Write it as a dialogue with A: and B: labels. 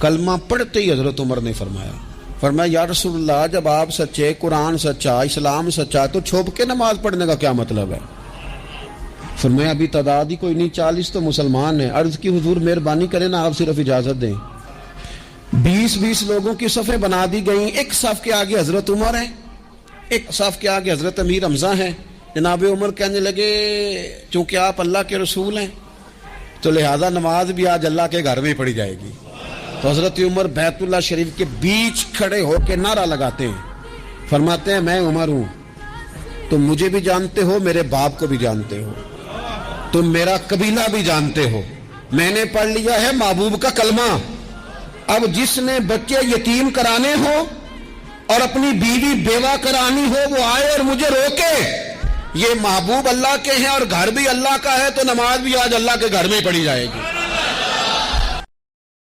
A: कलमा पढ़ते ही हजरत उमर ने फरमाया या रसूलल्लाह, जब आप सच्चे, कुरान सच्चा, इस्लाम सच्चा, तो छुप के नमाज पढ़ने का क्या मतलब है? फरमाया अभी तादाद ही कोई नहीं, 40 तो मुसलमान हैं। अर्ज की हुजूर मेहरबानी करें ना, आप सिर्फ इजाजत दें। 20-20 लोगों की सफ़ें बना दी गई। एक सफ़ के आगे हजरत उमर है, एक सफ़ के आगे हजरत अमीर हमजा है। जनाब उमर कहने लगे चूंकि आप अल्लाह के रसूल हैं तो लिहाजा नमाज भी आज अल्लाह के घर में पढ़ी जाएगी। तो हजरत उमर बैतुल्लाह शरीफ के बीच खड़े होकर नारा लगाते हैं, फरमाते हैं मैं उमर हूं, तुम मुझे भी जानते हो, मेरे बाप को भी जानते हो, तुम मेरा कबीला भी जानते हो, मैंने पढ़ लिया है महबूब का कलमा। अब जिसने बच्चे यतीम कराने हो और अपनी बीवी बेवा करानी हो वो आए और मुझे रोके। ये महबूब अल्लाह के हैं और घर भी अल्लाह का है, तो नमाज भी आज अल्लाह के घर में पढ़ी जाएगी।